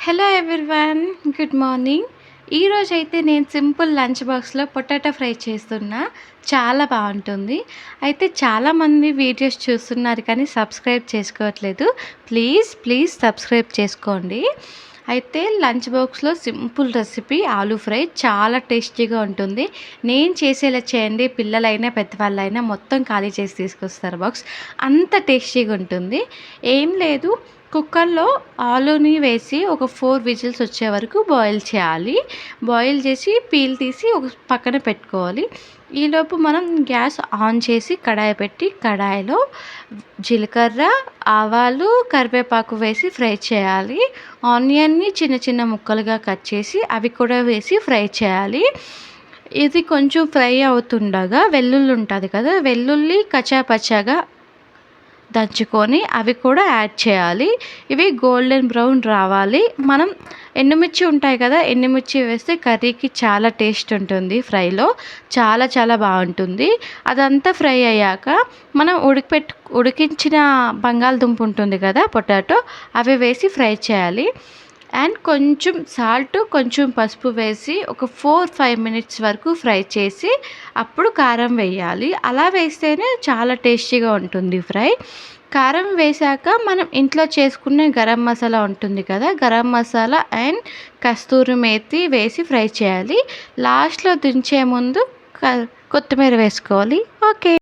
Hello everyone, good morning. ఈరోజైతే నేను simple lunch బాక్స్లో పొటాటో ఫ్రై చేస్తున్నా. చాలా బాగుంటుంది. అయితే చాలామంది వీడియోస్ చూస్తున్నారు కానీ సబ్స్క్రైబ్ చేసుకోవట్లేదు. ప్లీజ్ సబ్స్క్రైబ్ చేసుకోండి. అయితే లంచ్ బాక్స్లో సింపుల్ రెసిపీ ఆలూ ఫ్రై చాలా టేస్టీగా ఉంటుంది. నేను చేసేలా చేయండి, పిల్లలైనా పెద్దవాళ్ళైనా మొత్తం ఖాళీ చేసి తీసుకొస్తారు బాక్స్. అంత టేస్టీగా ఉంటుంది. ఏం లేదు, కుక్కర్లో ఆలూని వేసి ఒక 4 విజిల్స్ వచ్చే వరకు బాయిల్ చేయాలి. బాయిల్ చేసి పీల్ తీసి ఒక పక్కన పెట్టుకోవాలి. ఈలోపు మనం గ్యాస్ ఆన్ చేసి కడాయి పెట్టి కడాయిలో జీలకర్ర, ఆవాలు, కరివేపాకు వేసి ఫ్రై చేయాలి. ఆనియన్ని చిన్న చిన్న ముక్కలుగా కట్ చేసి అవి కూడా వేసి ఫ్రై చేయాలి. ఇది కొంచెం ఫ్రై అవుతుండగా వెల్లుల్లి ఉంటుంది కదా, వెల్లుల్లి కచ్చాపచ్చాగా దంచుకొని అవి కూడా యాడ్ చేయాలి. ఇవి గోల్డెన్ బ్రౌన్ రావాలి. మనం ఎండుమిర్చి ఉంటాయి కదా, ఎండుమిర్చి వేస్తే కర్రీకి చాలా టేస్ట్ ఉంటుంది. ఫ్రైలో చాలా బాగుంటుంది. అదంతా ఫ్రై అయ్యాక మనం ఉడికించిన బంగాళదుంప ఉంటుంది కదా, పొటాటో, అవి వేసి ఫ్రై చేయాలి. అండ్ కొంచెం సాల్ట్, కొంచెం పసుపు వేసి ఒక 4-5 మినిట్స్ వరకు ఫ్రై చేసి అప్పుడు కారం వేయాలి. అలా వేస్తేనే చాలా టేస్టీగా ఉంటుంది ఫ్రై. కారం వేశాక మనం ఇంట్లో చేసుకునే గరం మసాలా ఉంటుంది కదా, గరం మసాలా అండ్ కస్తూరి మేతి వేసి ఫ్రై చేయాలి. లాస్ట్లో దించే ముందు కొత్తిమీర వేసుకోవాలి. ఓకే.